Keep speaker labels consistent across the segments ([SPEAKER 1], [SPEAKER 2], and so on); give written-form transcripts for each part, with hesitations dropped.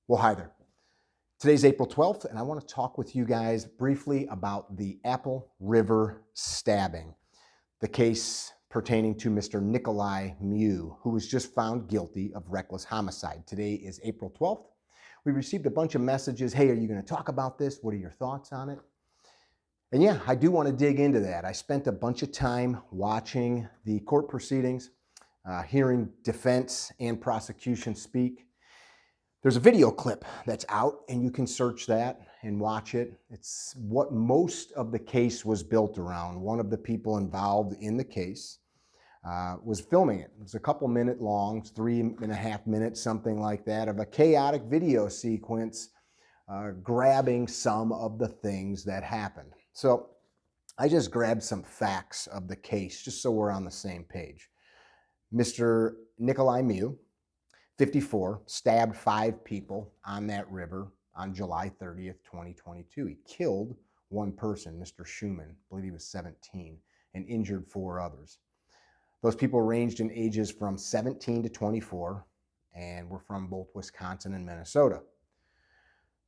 [SPEAKER 1] Well, hi there. Today's April 12th, and I want to talk with you guys briefly about the Apple River stabbing, the case pertaining to Mr. Nikolai Mew, who was just found guilty of reckless homicide. Today is April 12th. We received a bunch of messages. Hey, are you going to talk about this? What are your thoughts on it? And yeah, I do want to dig into that. I spent a bunch of time watching the court proceedings, hearing defense and prosecution speak. There's a video clip that's out, and you can search that and watch it. It's what most of the case was built around. One of the people involved in the case was filming it. It was a couple minute long, 3.5 minutes, something like that, of a chaotic video sequence grabbing some of the things that happened. So I just grabbed some facts of the case just so we're on the same page. Mr. Nikolai Mew, 54, stabbed 5 people on that river on July 30th, 2022. He killed one person, Mr. Schumann, I believe he was 17, and injured 4 others. Those people ranged in ages from 17 to 24 and were from both Wisconsin and Minnesota.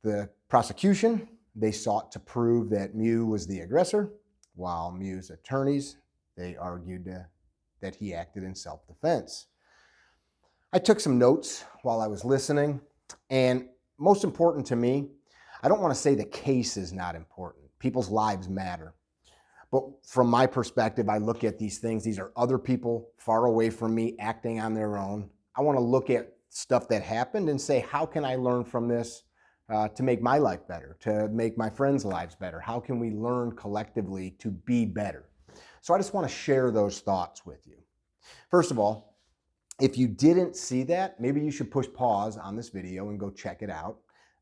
[SPEAKER 1] The prosecution, they sought to prove that Mew was the aggressor, while Mew's attorneys, they argued that he acted in self-defense. I took some notes while I was listening, and most important to me, I don't want to say the case is not important. People's lives matter. But from my perspective, I look at these things. These are other people far away from me acting on their own. I want to look at stuff that happened and say, how can I learn from this to make my life better, to make my friends' lives better? How can we learn collectively to be better? So I just want to share those thoughts with you. First of all, if you didn't see that, maybe you should push pause on this video and go check it out.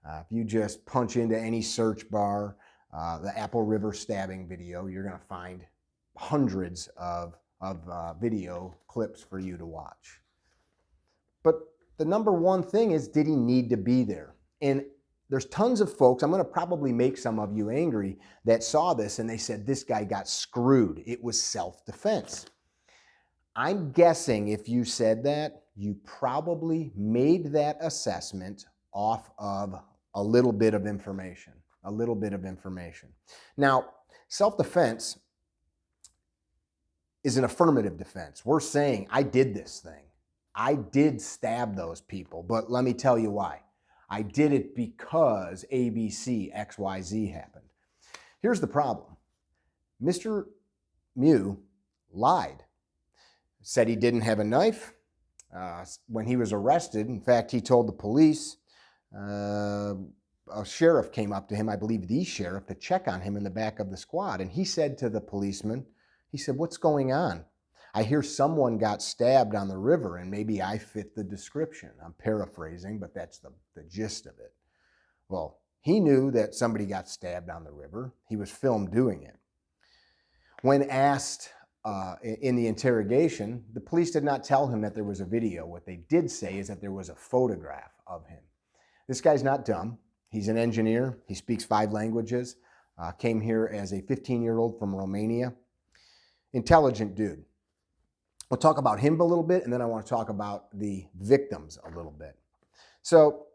[SPEAKER 1] If you just punch into any search bar, the Apple River stabbing video, you're going to find hundreds of video clips for you to watch. But the number one thing is, did he need to be there? And there's tons of folks, I'm going to probably make some of you angry, that saw this and they said, this guy got screwed. It was self-defense. I'm guessing if you said that, you probably made that assessment off of a little bit of information. Now, self-defense is an affirmative defense. We're saying, I did this thing. I did stab those people, but let me tell you why. I did it because ABC, XYZ happened. Here's the problem. Mr. Mew lied. Said he didn't have a knife. When he was arrested, in fact, he told the police, a sheriff came up to him, I believe the sheriff, to check on him in the back of the squad. And he said to the policeman, he said, what's going on? I hear someone got stabbed on the river and maybe I fit the description. I'm paraphrasing, but that's the gist of it. Well, he knew that somebody got stabbed on the river. He was filmed doing it. When asked in the interrogation, the police did not tell him that there was a video. What they did say is that there was a photograph of him. This guy's not dumb. He's an engineer. He speaks 5 languages. Came here as a 15-year-old from Romania. Intelligent dude. We'll talk about him a little bit, and then I want to talk about the victims a little bit. So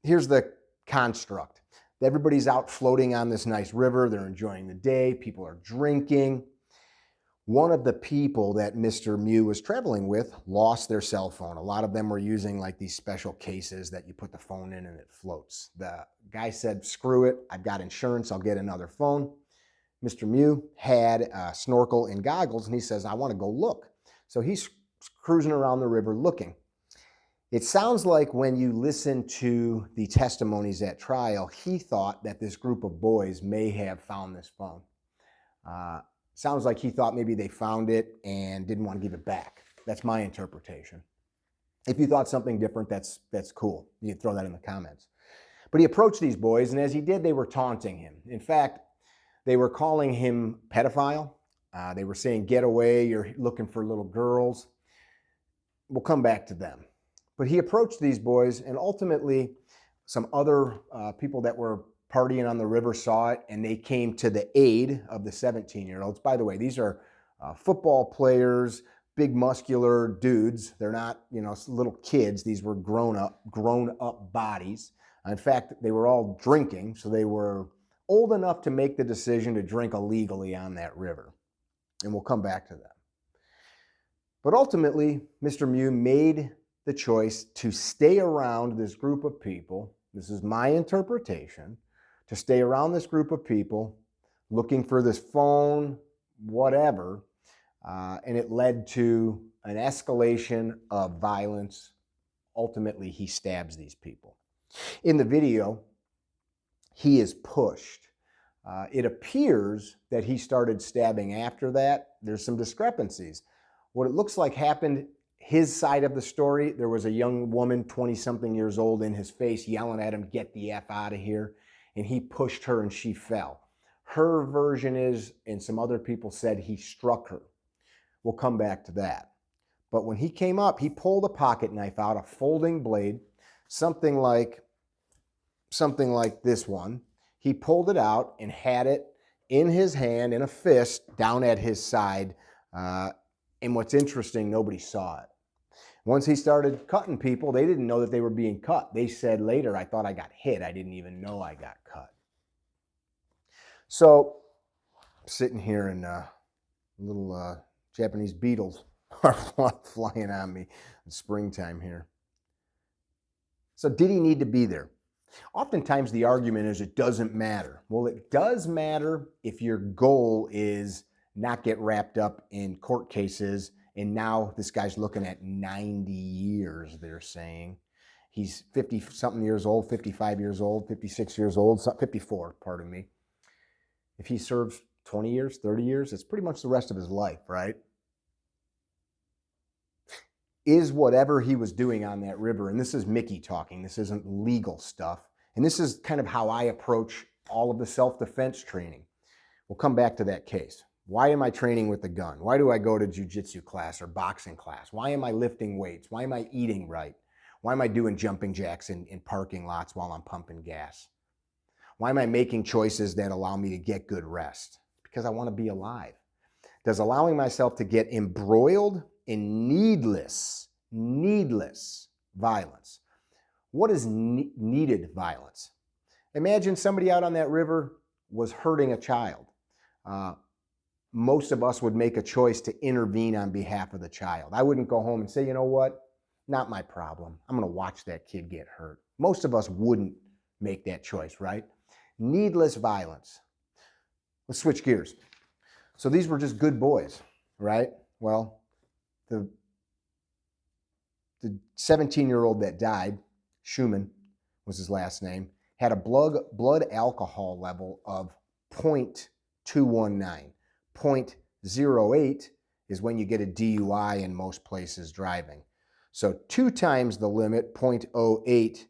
[SPEAKER 1] here's the construct. Everybody's out floating on this nice river. They're enjoying the day. People are drinking. One of the people that Mr. Mew was traveling with lost their cell phone. A lot of them were using like these special cases that you put the phone in and it floats. The guy said, screw it, I've got insurance, I'll get another phone. Mr. Mew had a snorkel and goggles, and he says, I want to go look. So he's cruising around the river looking. It sounds like when you listen to the testimonies at trial, he thought that this group of boys may have found this phone. Sounds like he thought maybe they found it and didn't want to give it back. That's my interpretation. If you thought something different, that's cool. You can throw that in the comments. But he approached these boys, and as he did, they were taunting him. In fact, they were calling him pedophile. They were saying, get away, you're looking for little girls. We'll come back to them. But he approached these boys, and ultimately some other people that were partying on the river saw it, and they came to the aid of the 17-year-olds. By the way, these are football players, big muscular dudes. They're not, little kids. These were grown up bodies. In fact, they were all drinking, so they were old enough to make the decision to drink illegally on that river. And we'll come back to that. But ultimately, Mr. Mew made the choice to stay around this group of people. This is my interpretation, to stay around this group of people looking for this phone, whatever, and it led to an escalation of violence. Ultimately, he stabs these people. In the video, he is pushed. It appears that he started stabbing after that. There's some discrepancies. What it looks like happened, his side of the story, there was a young woman, 20-something years old, in his face yelling at him, "Get the F out of here." And he pushed her and she fell. Her version is, and some other people said, he struck her. We'll come back to that. But when he came up, he pulled a pocket knife out, a folding blade, something like this one. He pulled it out and had it in his hand, in a fist, down at his side. And what's interesting, nobody saw it. Once he started cutting people, they didn't know that they were being cut. They said later, "I thought I got hit. I didn't even know I got cut." So, sitting here and little Japanese beetles are flying on me in springtime here. So did he need to be there? Oftentimes the argument is it doesn't matter. Well, it does matter if your goal is not get wrapped up in court cases, and now this guy's looking at 90 years, they're saying. He's 50-something years old, 55 years old, 56 years old, 54, pardon me. If he serves 20 years, 30 years, it's pretty much the rest of his life, right? Is whatever he was doing on that river, and this is Mickey talking, this isn't legal stuff, and this is kind of how I approach all of the self-defense training. We'll come back to that case. Why am I training with the gun? Why do I go to jiu-jitsu class or boxing class? Why am I lifting weights? Why am I eating right? Why am I doing jumping jacks in parking lots while I'm pumping gas? Why am I making choices that allow me to get good rest? Because I want to be alive. Does allowing myself to get embroiled in needless violence? What is needed violence? Imagine somebody out on that river was hurting a child. Most of us would make a choice to intervene on behalf of the child. I wouldn't go home and say, "You know what? Not my problem. I'm going to watch that kid get hurt." Most of us wouldn't make that choice, right? Needless violence. Let's switch gears. So these were just good boys, right? Well, the 17-year-old that died, Schumann was his last name, had a blood alcohol level of 0.219. 0.08 is when you get a DUI in most places driving. So 2 times the limit, 0.08,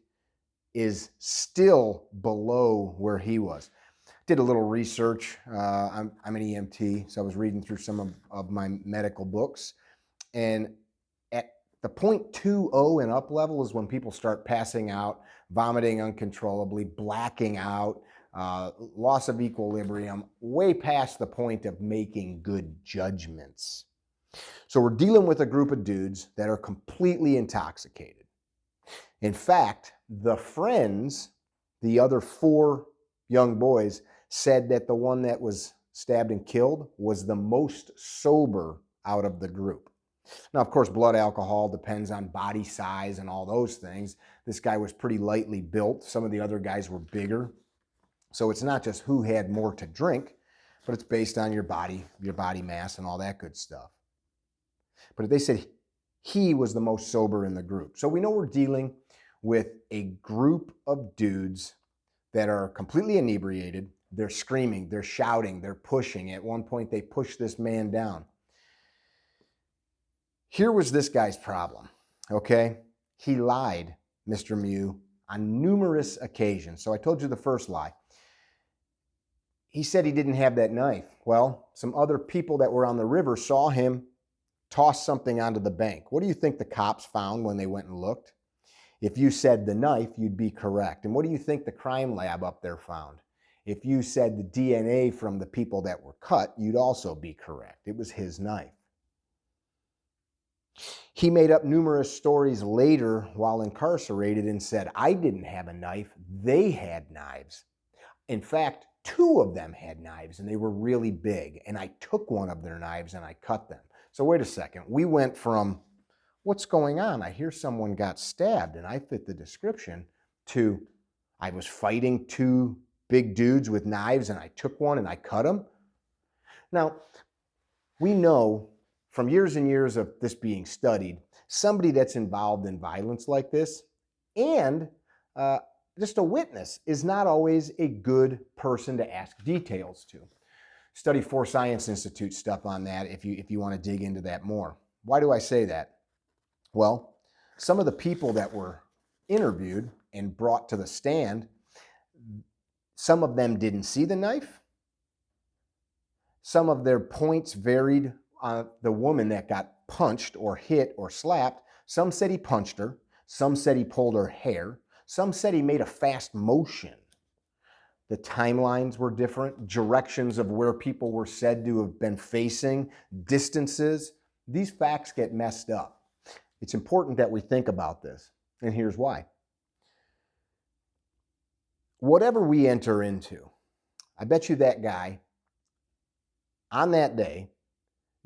[SPEAKER 1] is still below where he was. Did a little research. I'm an EMT, so I was reading through some of my medical books. And at the 0.20 and up level is when people start passing out, vomiting uncontrollably, blacking out, loss of equilibrium, way past the point of making good judgments. So we're dealing with a group of dudes that are completely intoxicated. In fact, the friends, the other 4 young boys, said that the one that was stabbed and killed was the most sober out of the group. Now, of course, blood alcohol depends on body size and all those things. This guy was pretty lightly built. Some of the other guys were bigger. So it's not just who had more to drink, but it's based on your body mass and all that good stuff. But they said he was the most sober in the group. So we know we're dealing with a group of dudes that are completely inebriated. They're screaming, they're shouting, they're pushing. At one point, they pushed this man down. Here was this guy's problem, okay? He lied, Mr. Mew, on numerous occasions. So I told you the first lie. He said he didn't have that knife. Well, some other people that were on the river saw him toss something onto the bank. What do you think the cops found when they went and looked? If you said the knife, you'd be correct. And what do you think the crime lab up there found? If you said the DNA from the people that were cut, you'd also be correct. It was his knife. He made up numerous stories later while incarcerated and said, I didn't have a knife, they had knives. In fact, two of them had knives and they were really big, and I took one of their knives and I cut them. So wait a second, we went from what's going on? I hear someone got stabbed and I fit the description, to I was fighting two big dudes with knives and I took one and I cut him. Now, we know from years and years of this being studied, somebody that's involved in violence like this and just a witness is not always a good person to ask details to. Study 4 Science Institute stuff on that if you want to dig into that more. Why do I say that? Well, some of the people that were interviewed and brought to the stand, some of them didn't see the knife. Some of their points varied on the woman that got punched or hit or slapped. Some said he punched her. Some said he pulled her hair. Some said he made a fast motion. The timelines were different, directions of where people were said to have been facing, distances. These facts get messed up. It's important that we think about this, and here's why. Whatever we enter into, I bet you that guy on that day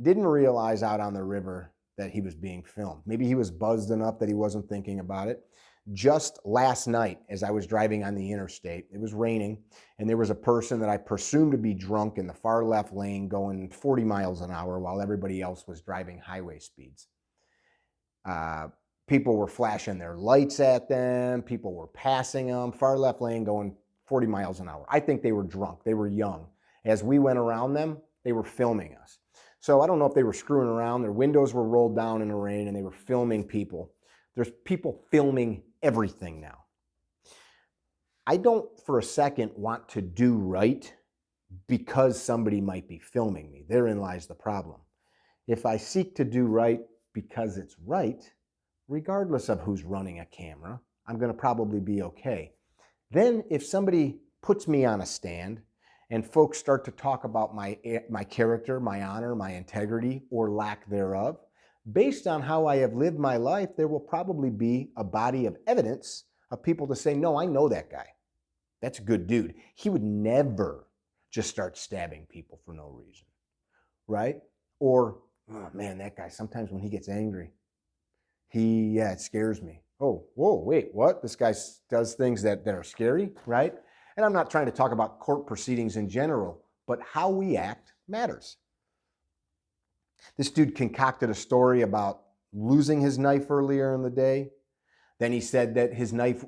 [SPEAKER 1] didn't realize out on the river that he was being filmed. Maybe he was buzzed enough that he wasn't thinking about it. Just last night, as I was driving on the interstate, it was raining, and there was a person that I presumed to be drunk in the far left lane going 40 miles an hour while everybody else was driving highway speeds. People were flashing their lights at them. People were passing them. Far left lane going 40 miles an hour. I think they were drunk. They were young. As we went around them, they were filming us. So I don't know if they were screwing around. Their windows were rolled down in the rain and they were filming people. There's people filming everything now. I don't for a second want to do right because somebody might be filming me. Therein lies the problem. If I seek to do right because it's right, regardless of who's running a camera, I'm going to probably be okay. Then if somebody puts me on a stand and folks start to talk about my character, my honor, my integrity, or lack thereof, based on how I have lived my life, there will probably be a body of evidence of people to say, no, I know that guy. That's a good dude. He would never just start stabbing people for no reason, right? Or, oh man, that guy, sometimes when he gets angry, it scares me. Oh, whoa, wait, what? This guy does things that are scary, right? And I'm not trying to talk about court proceedings in general, but how we act matters. This dude concocted a story about losing his knife earlier in the day. Then he said that his knife,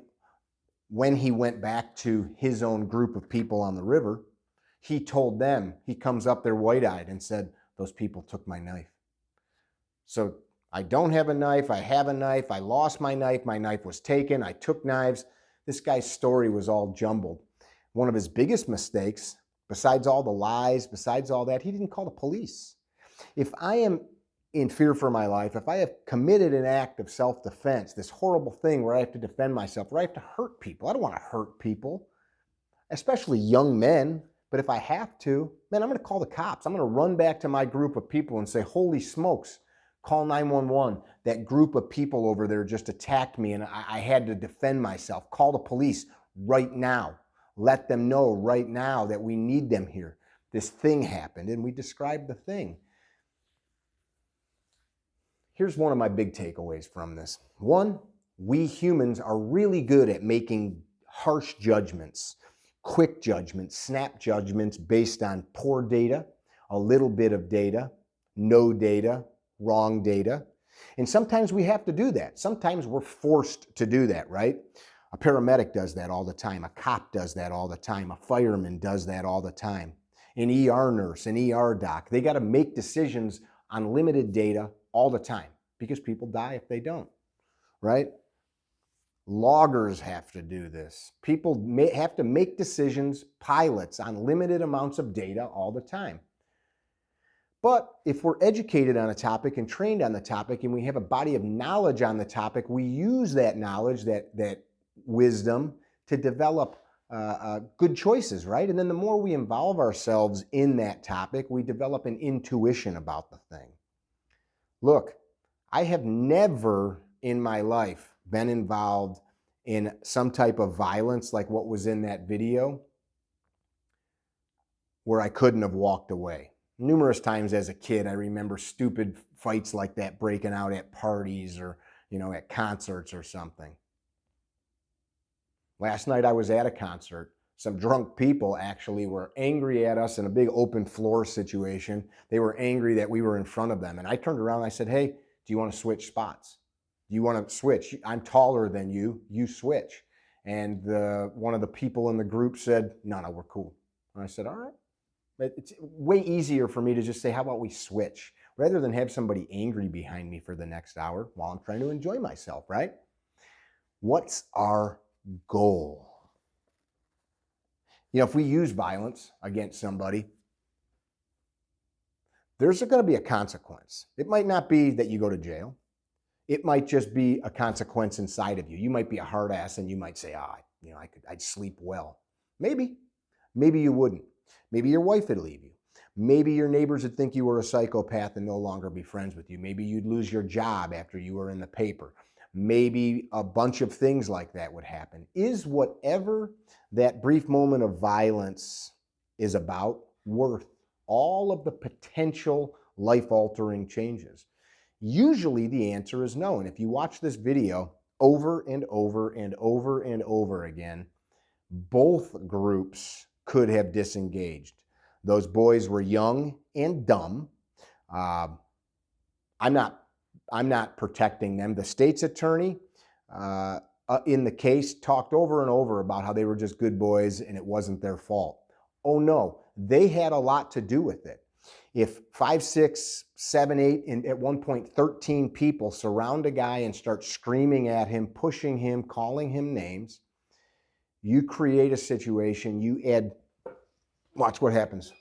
[SPEAKER 1] when he went back to his own group of people on the river, he told them, he comes up there wide-eyed and said, those people took my knife. So I don't have a knife, I have a knife, I lost my knife was taken, I took knives. This guy's story was all jumbled. One of his biggest mistakes, besides all the lies, besides all that, he didn't call the police. If I am in fear for my life, if I have committed an act of self-defense, this horrible thing where I have to defend myself, where I have to hurt people, I don't want to hurt people, especially young men, but if I have to, man, I'm going to call the cops. I'm going to run back to my group of people and say, holy smokes, call 911. That group of people over there just attacked me and I had to defend myself. Call the police right now. Let them know right now that we need them here. This thing happened, and we described the thing. Here's one of my big takeaways from this. One, we humans are really good at making harsh judgments, quick judgments, snap judgments based on poor data, a little bit of data, no data, wrong data. And sometimes we have to do that. Sometimes we're forced to do that, right? A paramedic does that all the time. A cop does that all the time. A fireman does that all the time. An ER nurse, an ER doc, they got to make decisions on limited data all the time because people die if they don't, right? Loggers have to do this. People have to make decisions, pilots, on limited amounts of data all the time. But if we're educated on a topic and trained on the topic and we have a body of knowledge on the topic, we use that knowledge, that wisdom to develop good choices, right? And then the more we involve ourselves in that topic, we develop an intuition about the thing. Look, I have never in my life been involved in some type of violence like what was in that video where I couldn't have walked away. Numerous times as a kid, I remember stupid fights like that breaking out at parties or, at concerts or something. Last night I was at a concert. Some drunk people actually were angry at us in a big open floor situation. They were angry that we were in front of them. And I turned around and I said, hey, do you want to switch spots? Do you want to switch? I'm taller than you. You switch. And one of the people in the group said, no, we're cool. And I said, all right. But it's way easier for me to just say, how about we switch? Rather than have somebody angry behind me for the next hour while I'm trying to enjoy myself, right? What's our goal? If we use violence against somebody, there's going to be a consequence. It might not be that you go to jail. It might just be a consequence inside of you. You might be a hard ass and you might say, I'd sleep well. Maybe you wouldn't. Maybe your wife would leave you. Maybe your neighbors would think you were a psychopath and no longer be friends with you. Maybe you'd lose your job after you were in the paper. Maybe a bunch of things like that would happen. Is whatever that brief moment of violence is about worth all of the potential life-altering changes? Usually the answer is no. And if you watch this video over and over and over and over again, both groups could have disengaged. Those boys were young and dumb. I'm not protecting them. The state's attorney in the case talked over and over about how they were just good boys and it wasn't their fault. Oh no, they had a lot to do with it. If 5, 6, 7, 8, and at one point 13 people surround a guy and start screaming at him, pushing him, calling him names, you create a situation, you add, watch what happens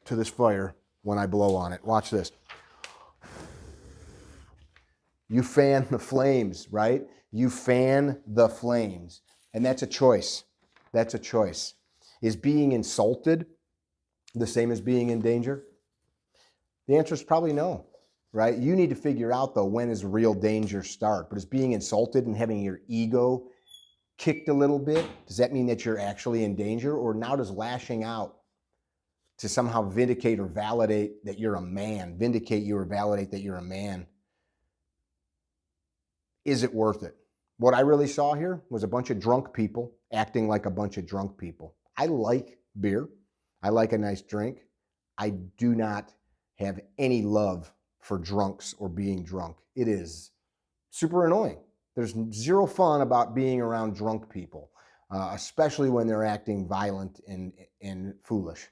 [SPEAKER 1] to this fire when I blow on it. Watch this. You fan the flames, right? You fan the flames. And that's a choice. That's a choice. Is being insulted the same as being in danger? The answer is probably no, right? You need to figure out, though, when does real danger start? But is being insulted and having your ego kicked a little bit, does that mean that you're actually in danger? Or now does lashing out to somehow vindicate or validate that you're a man, vindicate you or validate that you're a man, is it worth it? What I really saw here was a bunch of drunk people acting like a bunch of drunk people. I like beer. I like a nice drink. I do not have any love for drunks or being drunk. It is super annoying. There's zero fun about being around drunk people, especially when they're acting violent and foolish.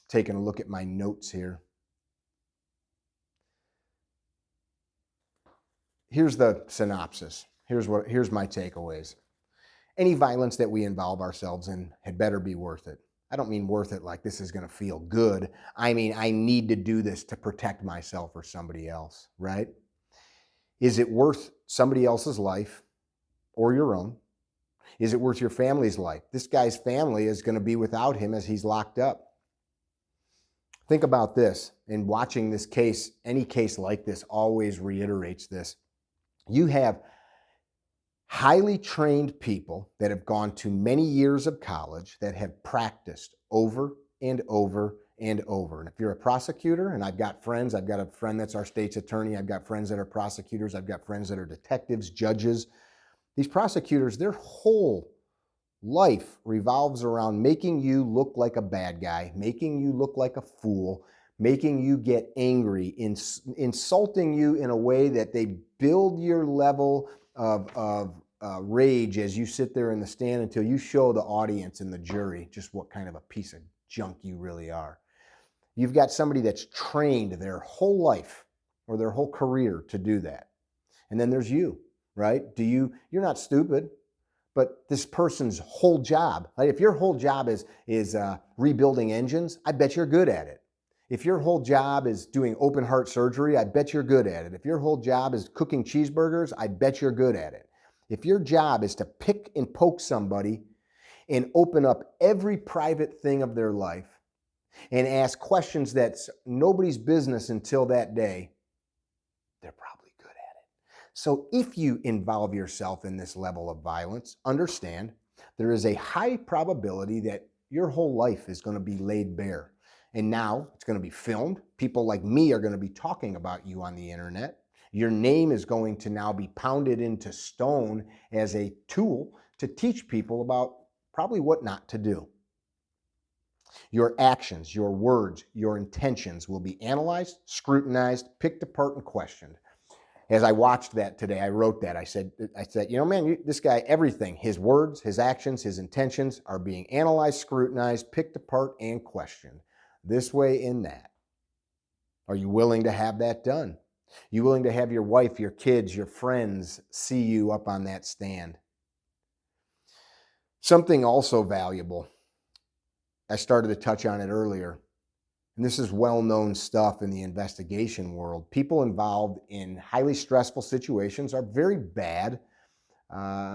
[SPEAKER 1] Taking a look at my notes here. Here's the synopsis. Here's my takeaways. Any violence that we involve ourselves in had better be worth it. I don't mean worth it like this is going to feel good. I mean, I need to do this to protect myself or somebody else, right? Is it worth somebody else's life or your own? Is it worth your family's life? This guy's family is going to be without him as he's locked up. Think about this. In watching this case, any case like this always reiterates this. You have highly trained people that have gone to many years of college that have practiced over and over and over. And if you're a prosecutor, and I've got friends, I've got a friend that's our state's attorney, I've got friends that are prosecutors, I've got friends that are detectives, judges. These prosecutors, their whole life revolves around making you look like a bad guy, making you look like a fool, making you get angry, insulting you in a way that they build your level of rage as you sit there in the stand until you show the audience and the jury just what kind of a piece of junk you really are. You've got somebody that's trained their whole life or their whole career to do that. And then there's you, right? You're not stupid, but this person's whole job, right? If your whole job is rebuilding engines, I bet you're good at it. If your whole job is doing open heart surgery, I bet you're good at it. If your whole job is cooking cheeseburgers, I bet you're good at it. If your job is to pick and poke somebody and open up every private thing of their life and ask questions that's nobody's business until that day, they're probably good at it. So if you involve yourself in this level of violence, understand there is a high probability that your whole life is going to be laid bare. And now it's going to be filmed. People like me are going to be talking about you on the internet. Your name is going to now be pounded into stone as a tool to teach people about probably what not to do. Your actions, your words, your intentions will be analyzed, scrutinized, picked apart, and questioned. As I watched that today, I wrote that. I said, you know, man, this guy, everything, his words, his actions, his intentions are being analyzed, scrutinized, picked apart, and questioned. This way, in that. Are you willing to have that done? You willing to have your wife, your kids, your friends see you up on that stand? Something also valuable, I started to touch on it earlier, and this is well-known stuff in the investigation world. People involved in highly stressful situations are very bad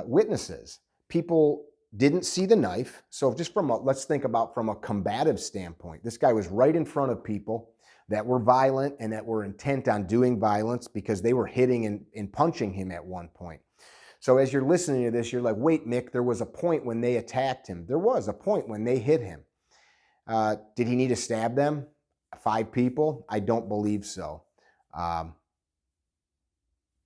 [SPEAKER 1] witnesses. People didn't see the knife. So just let's think about from a combative standpoint. This guy was right in front of people that were violent and that were intent on doing violence because they were hitting and punching him at one point. So as you're listening to this, you're like, wait, Mick, there was a point when they attacked him. There was a point when they hit him. Did he need to stab them? 5 people? I don't believe so.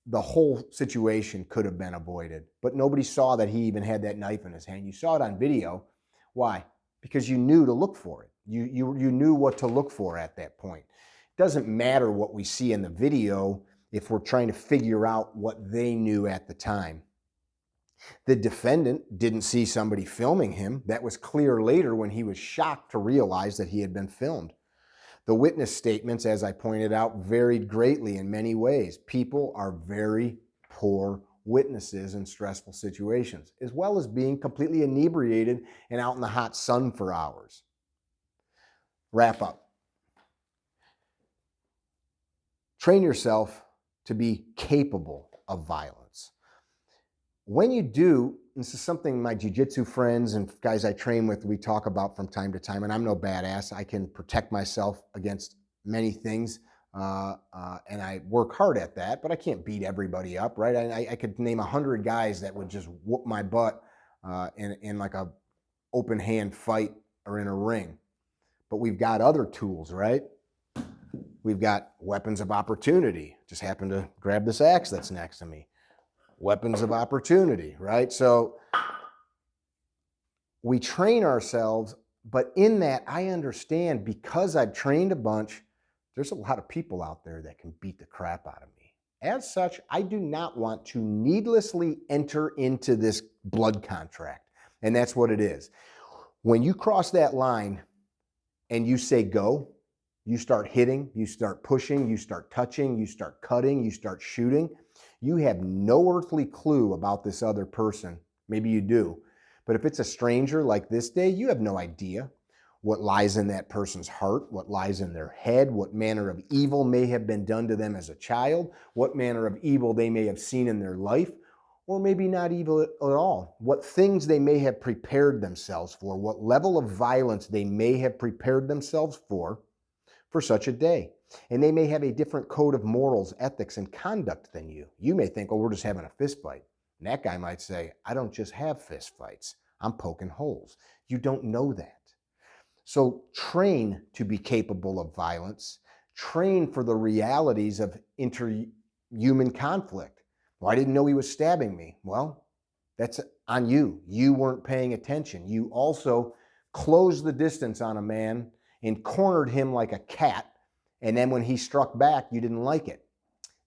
[SPEAKER 1] The whole situation could have been avoided, but nobody saw that he even had that knife in his hand. You saw it on video. Why? Because you knew to look for it. You knew what to look for at that point. It doesn't matter what we see in the video if we're trying to figure out what they knew at the time. The defendant didn't see somebody filming him. That was clear later when he was shocked to realize that he had been filmed. The witness statements, as I pointed out, varied greatly in many ways. People are very poor witnesses in stressful situations, as well as being completely inebriated and out in the hot sun for hours. Wrap up. Train yourself to be capable of violence. When you do, this is something my jiu-jitsu friends and guys I train with, we talk about from time to time, and I'm no badass. I can protect myself against many things, and I work hard at that, but I can't beat everybody up, right? I could name 100 guys that would just whoop my butt in like a open hand fight or in a ring. But we've got other tools, right? We've got weapons of opportunity. Just happened to grab this axe that's next to me. Weapons of opportunity, right? So we train ourselves, but in that I understand because I've trained a bunch, there's a lot of people out there that can beat the crap out of me. As such, I do not want to needlessly enter into this blood contract. And that's what it is. When you cross that line and you say go, you start hitting, you start pushing, you start touching, you start cutting, you start shooting. You have no earthly clue about this other person. Maybe you do. But if it's a stranger like this day, you have no idea what lies in that person's heart, what lies in their head, what manner of evil may have been done to them as a child, what manner of evil they may have seen in their life, or maybe not evil at all, what things they may have prepared themselves for, what level of violence they may have prepared themselves for such a day. And they may have a different code of morals, ethics, and conduct than you. You may think, oh, we're just having a fist fight. And that guy might say, I don't just have fist fights. I'm poking holes. You don't know that. So train to be capable of violence. Train for the realities of interhuman conflict. Well, I didn't know he was stabbing me. Well, that's on you. You weren't paying attention. You also closed the distance on a man and cornered him like a cat. And then when he struck back, you didn't like it.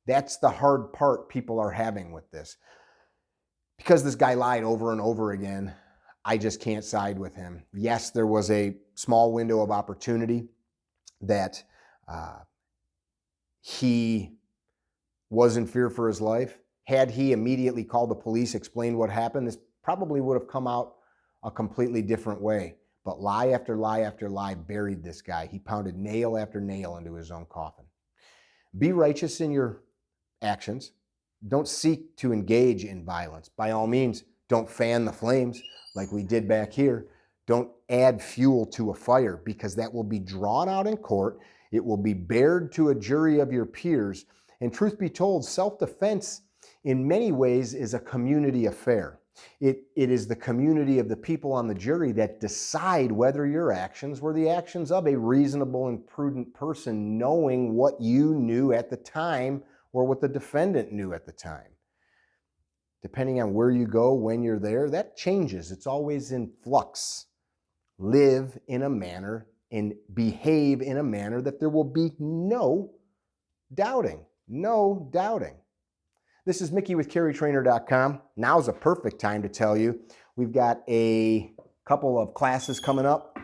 [SPEAKER 1] That's the hard part people are having with this. Because this guy lied over and over again, I just can't side with him. Yes, there was a small window of opportunity that he was in fear for his life. Had he immediately called the police, explained what happened, this probably would have come out a completely different way. But lie after lie after lie buried this guy. He pounded nail after nail into his own coffin. Be righteous in your actions. Don't seek to engage in violence. By all means, don't fan the flames like we did back here. Don't add fuel to a fire, because that will be drawn out in court. It will be bared to a jury of your peers. And truth be told, self-defense in many ways is a community affair. It is the community of the people on the jury that decide whether your actions were the actions of a reasonable and prudent person, knowing what you knew at the time or what the defendant knew at the time. Depending on where you go, when you're there, that changes. It's always in flux. Live in a manner and behave in a manner that there will be no doubting. No doubting. This is Mickey with CarryTrainer.com. Now's a perfect time to tell you we've got a couple of classes coming up.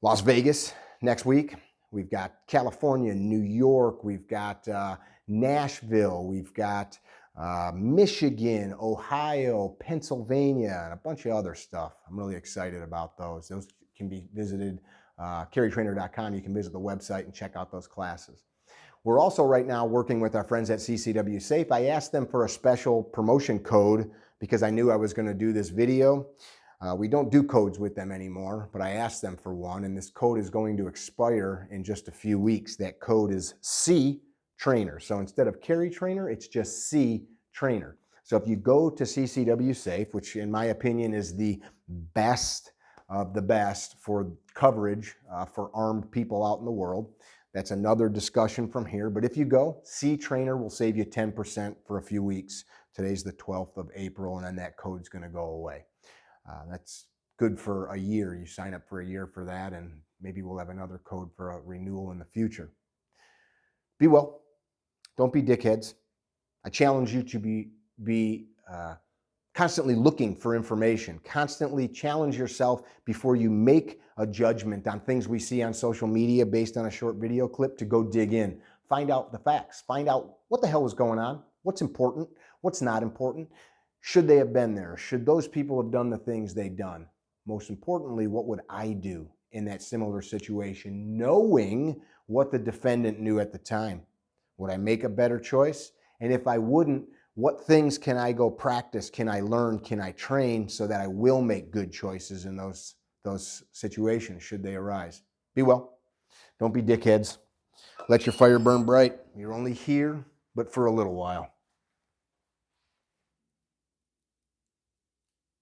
[SPEAKER 1] Las Vegas next week. We've got California, New York. We've got Nashville. We've got Michigan, Ohio, Pennsylvania, and a bunch of other stuff. I'm really excited about those. Those can be visited, CarryTrainer.com. You can visit the website and check out those classes. We're also right now working with our friends at CCW Safe. I asked them for a special promotion code because I knew I was going to do this video. We don't do codes with them anymore, but I asked them for one, and this code is going to expire in just a few weeks. That code is CTrainer. So instead of CarryTrainer, it's just CTrainer. So if you go to CCW Safe, which in my opinion is the best of the best for coverage for armed people out in the world, that's another discussion from here. But if you go, CTrainer will save you 10% for a few weeks. Today's the 12th of April, and then that code's going to go away. That's good for a year. You sign up for a year for that, and maybe we'll have another code for a renewal in the future. Be well. Don't be dickheads. I challenge you to be constantly looking for information. Constantly challenge yourself before you make a judgment on things we see on social media based on a short video clip, to go dig in. Find out the facts. Find out what the hell was going on, what's important, what's not important. Should they have been there? Should those people have done the things they've done? Most importantly, what would I do in that similar situation, knowing what the defendant knew at the time? Would I make a better choice? And if I wouldn't, what things can I go practice? Can I learn? Can I train so that I will make good choices in those situations should they arise? Be well. Don't be dickheads. Let your fire burn bright. You're only here, but for a little while.